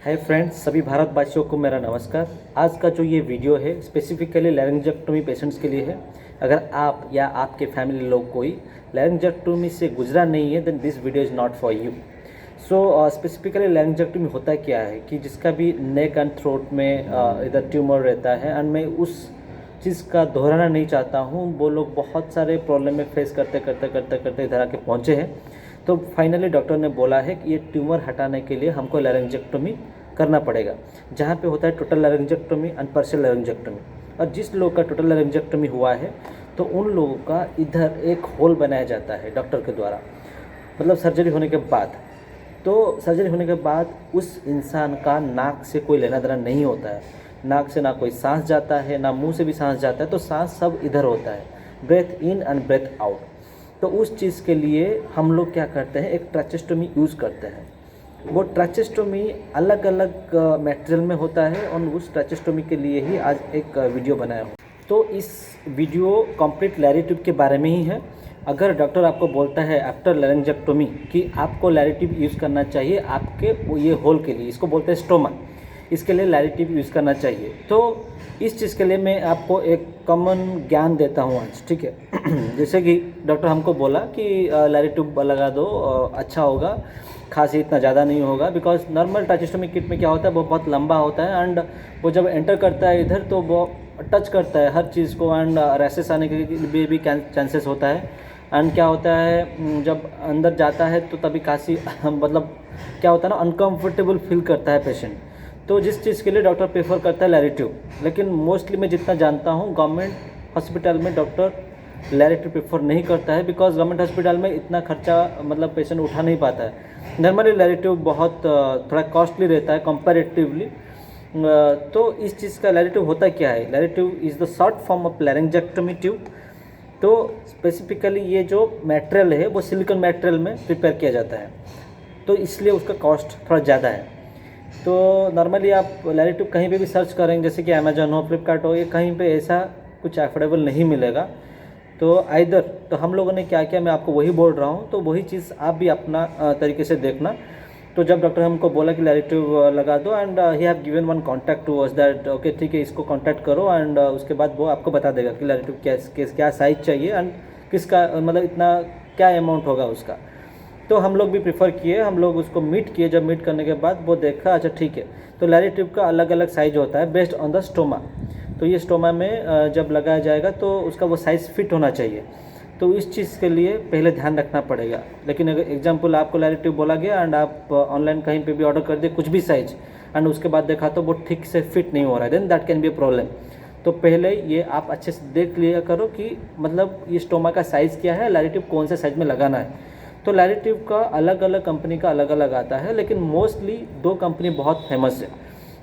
Hi friends, सभी भारतवासियों को मेरा नमस्कार। आज का जो ये वीडियो है स्पेसिफिकली लैरिंजेक्टोमी पेशेंट्स के लिए है। अगर आप या आपके फैमिली लोग कोई लैरिंजेक्टोमी से गुजरा नहीं है then this video is not for you. So specifically laryngectomy होता क्या है कि जिसका भी नेक एंड थ्रोट में इधर ट्यूमर रहता है, एंड मैं उस चीज़ का दोहराना नहीं चाहता हूँ। वो लोग बहुत सारे प्रॉब्लम में फेस करते करते करते करते इधर आके पहुँचे हैं। तो फाइनली डॉक्टर ने बोला है कि ये ट्यूमर हटाने के लिए हमको लैरिंजेक्टोमी करना पड़ेगा, जहाँ पे होता है टोटल लैरिंजेक्टोमी एंड पार्शियल लैरिंजेक्टोमी। और जिस लोग का टोटल लैरिंजेक्टोमी हुआ है तो उन लोगों का इधर एक होल बनाया जाता है डॉक्टर के द्वारा, मतलब सर्जरी होने के बाद। तो सर्जरी होने के बाद उस इंसान का नाक से कोई लेना देना नहीं होता है। नाक से ना कोई सांस जाता है, ना मुंह से भी सांस जाता है, तो सांस सब इधर होता है, breathe in and breathe out. तो उस चीज़ के लिए हम लोग क्या करते हैं, एक ट्रैचेस्टोमी यूज़ करते हैं। वो ट्रैचेस्टोमी अलग अलग मटेरियल में होता है और उस ट्रैचेस्टोमी के लिए ही आज एक वीडियो बनाया हूँ। तो इस वीडियो कंप्लीट लैरिट्यूब के बारे में ही है। अगर डॉक्टर आपको बोलता है आफ्टर लैरिंजेक्टोमी कि आपको लैरिट्यूब यूज़ करना चाहिए आपके ये होल के लिए, इसको बोलते हैं स्टोमा, इसके लिए लैरिट्यूब यूज़ करना चाहिए। तो इस चीज़ के लिए मैं आपको एक कॉमन ज्ञान देता हूँ आज, ठीक है। जैसे कि डॉक्टर हमको बोला कि लैरिट्यूब लगा दो, अच्छा होगा, खांसी इतना ज़्यादा नहीं होगा। बिकॉज नॉर्मल ट्रैचेस्टोमी किट में क्या होता है, वो बहुत लंबा होता है एंड वो जब एंटर करता है इधर तो वो टच करता है हर चीज़ को, एंड रैसेस आने के लिए भी चांसेस होता है। एंड क्या होता है, जब अंदर जाता है तो तभी खांसी मतलब क्या होता है ना, अनकम्फर्टेबल फील करता है पेशेंट। तो जिस चीज़ के लिए डॉक्टर प्रेफर करता है लैरिट्यूब, लेकिन मोस्टली मैं जितना जानता हूँ गवर्नमेंट हॉस्पिटल में डॉक्टर लैरिट्यूब प्रेफर नहीं करता है। बिकॉज गवर्नमेंट हॉस्पिटल में इतना खर्चा मतलब पेशेंट उठा नहीं पाता है। नॉर्मली लैरिट्यूब बहुत थोड़ा कॉस्टली रहता है कंपैरेटिवली। तो इस चीज़ का लैरिट्यूब होता क्या है, Larytube is the short form of laryngectomy tube. तो स्पेसिफिकली ये जो मटेरियल है वो सिलिकॉन मटेरियल में प्रिपेयर किया जाता है, तो इसलिए उसका कॉस्ट थोड़ा ज़्यादा है। तो नॉर्मली आप लैरिट्यूब कहीं पे भी सर्च करेंगे, जैसे कि अमेजन हो, फ्लिपकार्ट हो, ये कहीं पे ऐसा कुछ अफोर्डेबल नहीं मिलेगा। तो आइदर तो हम लोगों ने क्या किया, मैं आपको वही बोल रहा हूँ, तो वही चीज़ आप भी अपना तरीके से देखना। तो जब डॉक्टर हमको बोला कि लैरिट्यूब लगा दो, and he have given one contact to us that okay ठीक है, इसको कॉन्टैक्ट करो, एंड उसके बाद वो आपको बता देगा कि लैरिट्यूब क्या साइज़ चाहिए एंड किसका मतलब इतना क्या अमाउंट होगा उसका। तो हम लोग भी प्रीफर किए, हम लोग उसको मीट किए। जब मीट करने के बाद वो देखा अच्छा ठीक है। तो लैरिट्यूब का अलग अलग साइज होता है बेस्ड ऑन द स्टोमा। तो ये स्टोमा में जब लगाया जाएगा तो उसका वो साइज़ फिट होना चाहिए। तो इस चीज़ के लिए पहले ध्यान रखना पड़ेगा। लेकिन अगर एग्जांपल आपको लैरिट्यूब बोला गया एंड आप ऑनलाइन कहीं पे भी ऑर्डर कर दिए कुछ भी साइज, एंड उसके बाद देखा तो वो ठीक से फिट नहीं हो रहा है, then that can be a problem. तो पहले ये आप अच्छे से देख लिया करो कि मतलब ये स्टोमा का साइज़ क्या है, लैरिट्यूब कौन से साइज़ में लगाना है। तो लैरिट्यूब का अलग अलग कंपनी का अलग अलग आता है, लेकिन मोस्टली दो कंपनी बहुत फेमस है।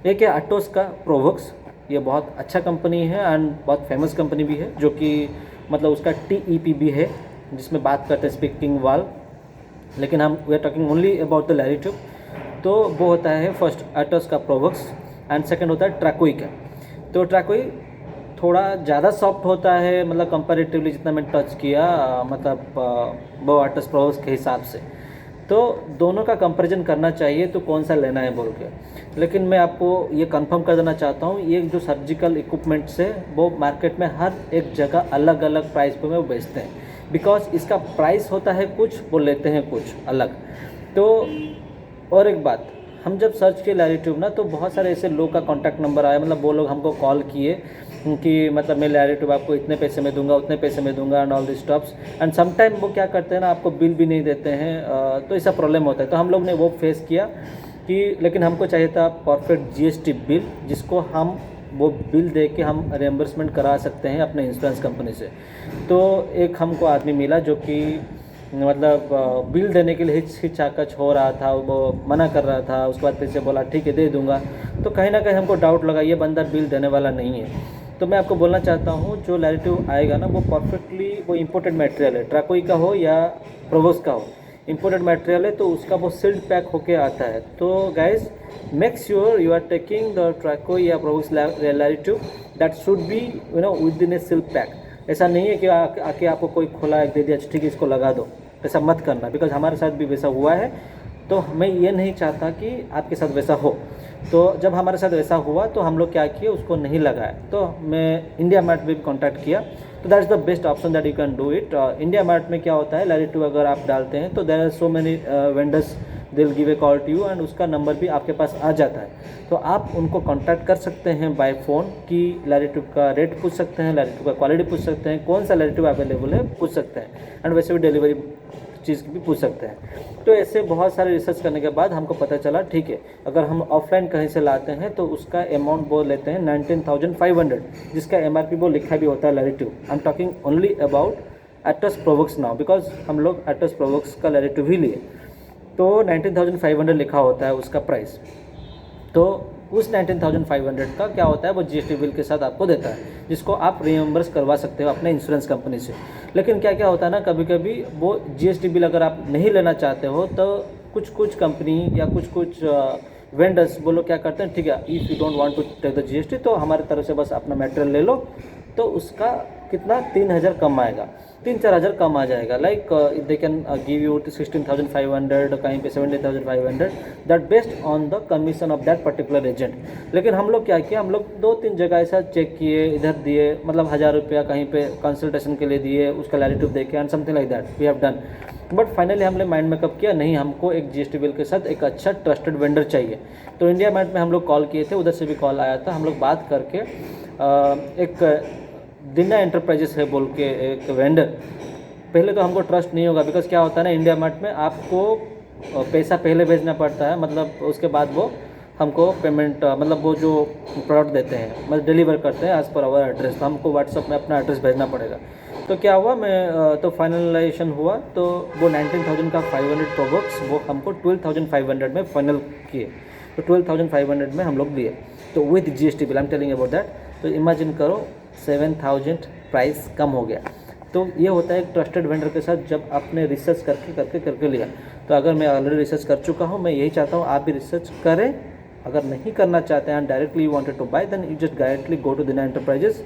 एक है अटोस का प्रोवोक्स, ये बहुत अच्छा कंपनी है एंड बहुत फेमस कंपनी भी है, जो कि मतलब उसका TEP भी है जिसमें बात करते हैं स्पीकिंग वाल। लेकिन हम we are talking only about the Larytube. तो वो होता है फर्स्ट अटोस का प्रोवोक्स एंड सेकंड होता है ट्रैकोई का। तो ट्रैकोई थोड़ा ज़्यादा सॉफ्ट होता है, मतलब कंपैरेटिवली जितना मैं टच किया मतलब वो अटोस प्रोवोक्स के हिसाब से। तो दोनों का कंपैरिजन करना चाहिए तो कौन सा लेना है बोल के। लेकिन मैं आपको ये कंफर्म कर देना चाहता हूँ, ये जो सर्जिकल इक्विपमेंट्स है वो मार्केट में हर एक जगह अलग अलग प्राइस पे वो बेचते हैं। बिकॉज इसका प्राइस होता है कुछ, वो लेते हैं कुछ अलग। तो और एक बात, हम जब सर्च किए लैरिट्यूब ना तो बहुत सारे ऐसे लोग का कॉन्टैक्ट नंबर आया, मतलब वो लोग हमको कॉल किए कि मतलब मैं लैरिट्यूब आपको इतने पैसे में दूंगा, उतने पैसे में दूंगा and all this stops. And sometime वो क्या करते हैं ना, आपको बिल भी नहीं देते हैं। तो ऐसा प्रॉब्लम होता है। तो हम लोग ने वो फेस किया कि लेकिन हमको चाहिए था परफेक्ट GST बिल, जिसको हम वो बिल दे के हम रिएम्बर्समेंट करा सकते हैं अपने इंश्योरेंस कंपनी से। तो एक हमको आदमी मिला जो कि मतलब बिल देने के लिए हिचकिचाहट हो रहा था, वो मना कर रहा था। उसके बाद फिर से बोला ठीक है दे दूंगा। तो कहीं ना कहीं हमको डाउट लगा ये बंदा बिल देने वाला नहीं है। तो मैं आपको बोलना चाहता हूँ जो लैरिट्यूब आएगा ना वो परफेक्टली वो इम्पोर्टेड मटेरियल है, ट्रैकोई का हो या प्रोवोक्स का हो, इम्पोर्टेड मटेरियल है, तो उसका वो सील्ड पैक होके आता है। तो guys make sure you are taking the Tracoe या Provox Larytube that should be within a sealed pack. ऐसा नहीं है कि आके आपको कोई खोला दे दिया ठीक है इसको लगा दो, ऐसा मत करना। बिकॉज हमारे साथ भी वैसा हुआ है, तो मैं ये नहीं चाहता कि आपके साथ वैसा हो। तो जब हमारे साथ ऐसा हुआ तो हम लोग क्या किए, उसको नहीं लगाया। तो मैं इंडिया मार्ट भी कॉन्टैक्ट किया, तो that is the best option that you can do it. India mart में क्या होता है, लैरिट्यूब अगर आप डालते हैं तो there are so many vendors, they will give a call to you and उसका नंबर भी आपके पास आ जाता है। तो आप उनको कॉन्टैक्ट कर सकते हैं बाय फ़ोन कि लैरिट्यूब का रेट पूछ सकते हैं, लैरिट्यूब का क्वालिटी पूछ सकते हैं, कौन सा लैरिट्यूब अवेलेबल है पूछ सकते हैं, एंड वैसे भी डिलीवरी चीज़ की भी पूछ सकते हैं। तो ऐसे बहुत सारे रिसर्च करने के बाद हमको पता चला ठीक है, अगर हम ऑफलाइन कहीं से लाते हैं तो उसका अमाउंट वो लेते हैं 19,500, जिसका MRP वो लिखा भी होता है Larytube. I am talking only about Atos Provox now, because हम लोग एटोस प्रोवोक्स का लैरिट्यूब ही लिए, तो 19,500 लिखा होता है उसका प्राइस। तो उस 19,500 का क्या होता है, वो GST बिल के साथ आपको देता है, जिसको आप रीइंबर्स करवा सकते हो अपने इंश्योरेंस कंपनी से। लेकिन क्या क्या होता है ना, कभी कभी वो GST बिल अगर आप नहीं लेना चाहते हो तो कुछ कंपनी या कुछ वेंडर्स वो लोग क्या करते हैं, ठीक है, if you don't want to take the GST तो हमारे तरफ से बस अपना मटेरियल ले लो, तो उसका कितना 3,000 कम आएगा, 3-4 हज़ार कम आ जाएगा। Like they can give you 16,500, कहीं पे 17,500, that based on the commission of that particular agent. लेकिन हम लोग क्या किया, हम लोग 2-3 जगह ऐसा चेक किए, इधर दिए, मतलब 1,000 रुपया कहीं पे कंसल्टेशन के लिए दिए, उसका लैरिट्यूब देखे and something like that we have done. But finally हमने माइंड मेकअप किया, नहीं हमको एक GST बिल के साथ एक अच्छा ट्रस्टेड वेंडर चाहिए। तो इंडिया मार्ट में हम लोग कॉल किए थे, उधर से भी कॉल आया था, हम लोग बात करके एक दिना एंटरप्राइजेस है बोल के एक वेंडर। पहले तो हमको ट्रस्ट नहीं होगा, बिकॉज क्या होता है ना, इंडिया मार्ट में आपको पैसा पहले भेजना पड़ता है, मतलब उसके बाद वो हमको पेमेंट मतलब वो जो प्रोडक्ट देते हैं मतलब डिलीवर करते हैं एज़ पर आवर एड्रेस, तो हमको व्हाट्सअप में अपना एड्रेस भेजना पड़ेगा। तो क्या हुआ, मैं तो फाइनलाइजेशन हुआ, तो वो 19,000 का 500 प्रोबक्स वो हमको 12,500 में फाइनल किए। तो 12,500 में हम लोग दिए, तो with GST bill, I am telling about that. तो इमेजिन करो 7,000 प्राइस कम हो गया। तो ये होता है एक ट्रस्टेड वेंडर के साथ जब आपने रिसर्च करके लिया। तो अगर मैं ऑलरेडी रिसर्च कर चुका हूँ, मैं यही चाहता हूँ आप भी रिसर्च करें। अगर नहीं करना चाहते हैं directly you wanted to buy, then you just directly go to Dina enterprises.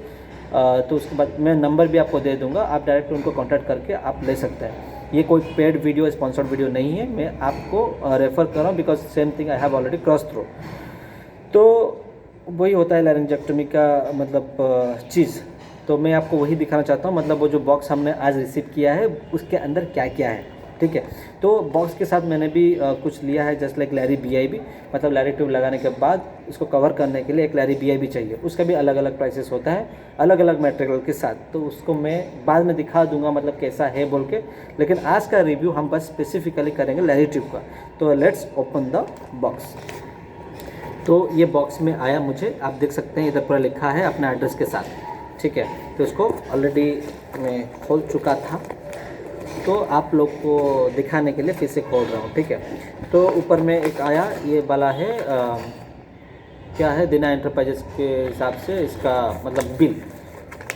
तो उसके बाद मैं नंबर भी आपको दे दूंगा, आप डायरेक्ट उनको कॉन्टैक्ट करके आप ले सकते हैं। ये कोई पेड वीडियो, स्पॉन्सर्ड वीडियो नहीं है, मैं आपको रेफ़र कर रहा हूँ because same thing I have already cross through. तो वही होता है लैरिंजेक्टोमी का मतलब चीज़। तो मैं आपको वही दिखाना चाहता हूँ, मतलब वो जो बॉक्स हमने आज रिसीव किया है उसके अंदर क्या क्या है, ठीक है। तो बॉक्स के साथ मैंने भी कुछ लिया है, जस्ट लाइक लैरी BIB, मतलब लैरिट्यूब लगाने के बाद इसको कवर करने के लिए एक लैरी BIB चाहिए, उसका भी अलग अलग प्राइसेस होता है अलग अलग मटेरियल के साथ। तो उसको मैं बाद में दिखा दूंगा मतलब कैसा है बोल के, लेकिन आज का रिव्यू हम बस स्पेसिफिकली करेंगे लैरिट्यूब का। तो लेट्स ओपन द बॉक्स। तो ये बॉक्स में आया मुझे, आप देख सकते हैं इधर पर लिखा है अपना एड्रेस के साथ, ठीक है। तो इसको ऑलरेडी मैं खोल चुका था, तो आप लोग को दिखाने के लिए फिर से खोल रहा हूँ, ठीक है। तो ऊपर में एक आया ये वाला है क्या है, दिना एंटरप्राइजेस के हिसाब से इसका मतलब बिल,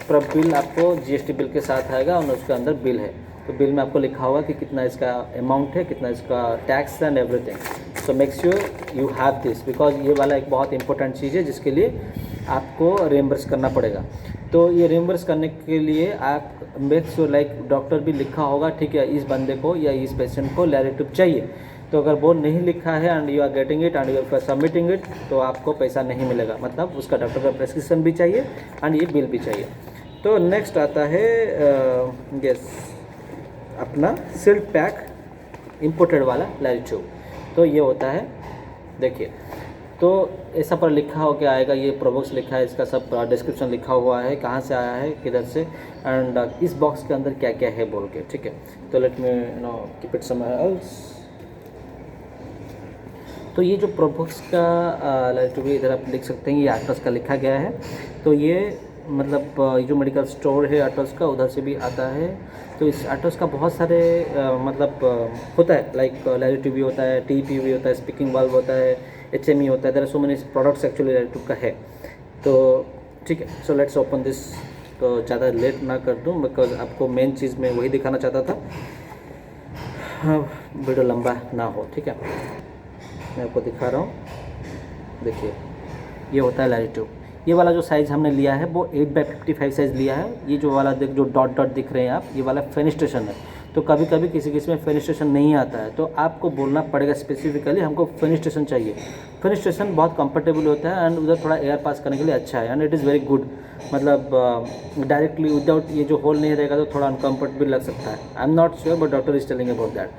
पूरा बिल आपको GST बिल के साथ आएगा और उसके अंदर बिल है। तो बिल में आपको लिखा होगा कि कितना इसका अमाउंट है, कितना इसका tax and everything. So make sure you have this, because ये वाला एक बहुत इंपॉर्टेंट चीज़ है जिसके लिए आपको रिएम्बर्स करना पड़ेगा। तो ये रिएम्बर्स करने के लिए आप मेक श्योर लाइक डॉक्टर भी लिखा होगा, ठीक है, इस बंदे को या इस पेशेंट को लैरिट्यूब चाहिए। तो अगर वो नहीं लिखा है and you are getting it and you are submitting it, तो आपको पैसा नहीं मिलेगा, मतलब उसका डॉक्टर का प्रेस्क्रिप्शन भी चाहिए एंड ये बिल भी चाहिए। तो नेक्स्ट आता है यस अपना सील्ड पैक इम्पोर्टेड वाला लैरिट्यूब। तो ये होता है, देखिए, तो ऐसा पर लिखा हो के आएगा, ये प्रोबॉक्स लिखा है, इसका सब डिस्क्रिप्शन लिखा हुआ है, कहाँ से आया है, किधर से, एंड इस बॉक्स के अंदर क्या क्या है बोल के, ठीक है। तो let me know keep it somewhere else. तो ये जो प्रोबॉक्स का लैरिट्यूब इधर आप देख सकते हैं, ये एटोस का लिखा गया है। तो ये मतलब ये जो मेडिकल स्टोर है एटोस का, उधर से भी आता है। तो इस एटोस का बहुत सारे मतलब होता है, लाइक लैरिट्यूब भी होता है, TP भी होता है, स्पीकिंग वाल्व होता है, HME होता है, there are so many products actually Larytube का है। तो ठीक है, सो लेट्स ओपन दिस। तो ज़्यादा लेट ना कर दूँ बिकॉज आपको मेन चीज़ मैं वही दिखाना चाहता था, हाँ वीडियो लंबा ना हो, ठीक है। मैं आपको दिखा रहा हूँ, देखिए ये होता है लैरिट्यूब। ये वाला जो साइज़ हमने लिया है वो 8x55 साइज़ लिया है। ये जो वाला जो डॉट डॉट दिख रहे हैं आप, ये वाला फेनिस्ट्रेशन है। तो कभी कभी किसी किसी में फेनिस्ट्रेशन नहीं आता है, तो आपको बोलना पड़ेगा स्पेसिफिकली हमको फेनिस्ट्रेशन चाहिए। फेनिस्ट्रेशन बहुत कंफर्टेबल होता है एंड उधर थोड़ा एयर पास करने के लिए अच्छा है and it is very good. मतलब डायरेक्टली विदाउट ये जो होल नहीं रहेगा तो थोड़ा अनकम्फर्टेबल लग सकता है। I am not sure but doctor is telling about that.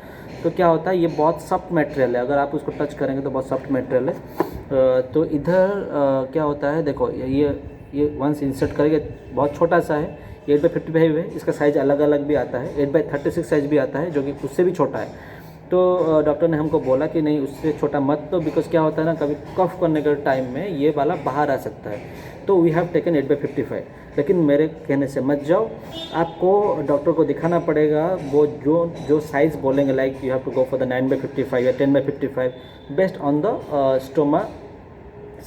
तो क्या होता है, ये बहुत सॉफ्ट मटेरियल है, अगर आप उसको टच करेंगे तो बहुत सॉफ्ट मटेरियल है। तो इधर क्या होता है, देखो ये वंस इंसर्ट करेंगे, बहुत छोटा सा है, 8x55 है, इसका साइज़ अलग अलग भी आता है, 8x36 साइज़ भी आता है जो कि उससे भी छोटा है। तो डॉक्टर ने हमको बोला कि नहीं उससे छोटा मत दो, बिकॉज क्या होता है ना, कभी कफ करने के टाइम में ये वाला बाहर आ सकता है। तो वी हैव टेकन 8x55, लेकिन मेरे कहने से मत जाओ, आपको डॉक्टर को दिखाना पड़ेगा वो जो साइज़ बोलेंगे, like you have to go for the 9x55 या 10x55 based on the stoma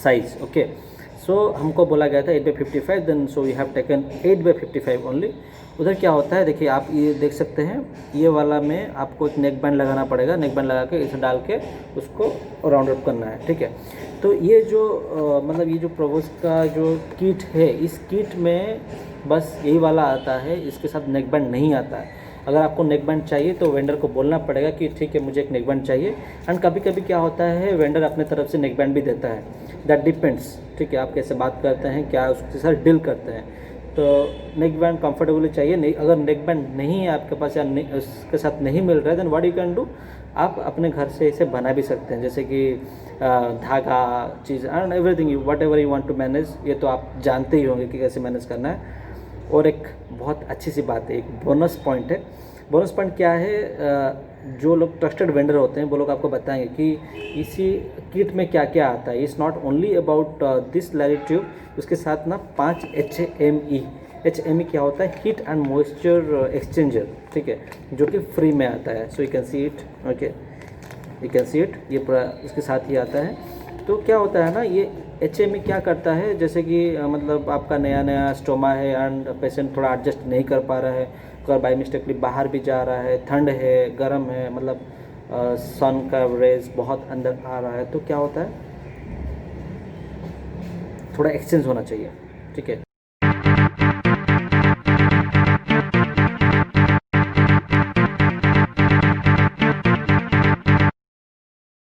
size. Okay, so हमको बोला गया था 8x55, then so we have taken 8x55 only. उधर क्या होता है देखिए, आप ये देख सकते हैं, ये वाला में आपको एक नेक बैंड लगाना पड़ेगा, नेक बैंड लगा के इसे डाल के उसको राउंड अप करना है, ठीक है। तो ये जो मतलब ये जो प्रोवोस का जो किट है, इस किट में बस यही वाला आता है, इसके साथ नेक बैंड नहीं आता है। अगर आपको नेक बैंड चाहिए तो वेंडर को बोलना पड़ेगा कि ठीक है मुझे एक नेक बैंड चाहिए। एंड कभी कभी क्या होता है, वेंडर अपने तरफ से नेक बैंड भी देता है, दैट डिपेंड्स, ठीक है, आप कैसे बात करते हैं, क्या उसके साथ डील करते हैं। तो नेक बैंड कंफर्टेबली चाहिए, नहीं अगर नेक बैंड नहीं है आपके पास या उसके साथ नहीं मिल रहा है, then what you can do, आप अपने घर से इसे बना भी सकते हैं, जैसे कि धागा चीज़ and everything, whatever you want to manage, ये तो आप जानते ही होंगे कि कैसे मैनेज करना है। और एक बहुत अच्छी सी बात है, एक बोनस पॉइंट है। बोनस पॉइंट क्या है, जो लोग ट्रस्टेड वेंडर होते हैं वो लोग आपको बताएंगे कि इसी किट में क्या क्या आता है। It's not only about this Larytube, उसके साथ ना 5 HME क्या होता है, हीट एंड मॉइस्चर एक्सचेंजर, ठीक है, जो कि फ्री में आता है। So you can see it, okay, you can see it, ये पूरा इसके साथ ही आता है। तो क्या होता है ना, ये HME क्या करता है, जैसे कि मतलब आपका नया नया स्टोमा है एंड पेशेंट थोड़ा एडजस्ट नहीं कर पा रहा है, अगर बाई मिस्टेकली बाहर भी जा रहा है, ठंड है, गर्म है, मतलब सन का रेज बहुत अंदर आ रहा है, तो क्या होता है, थोड़ा एक्सचेंज होना चाहिए, ठीक है।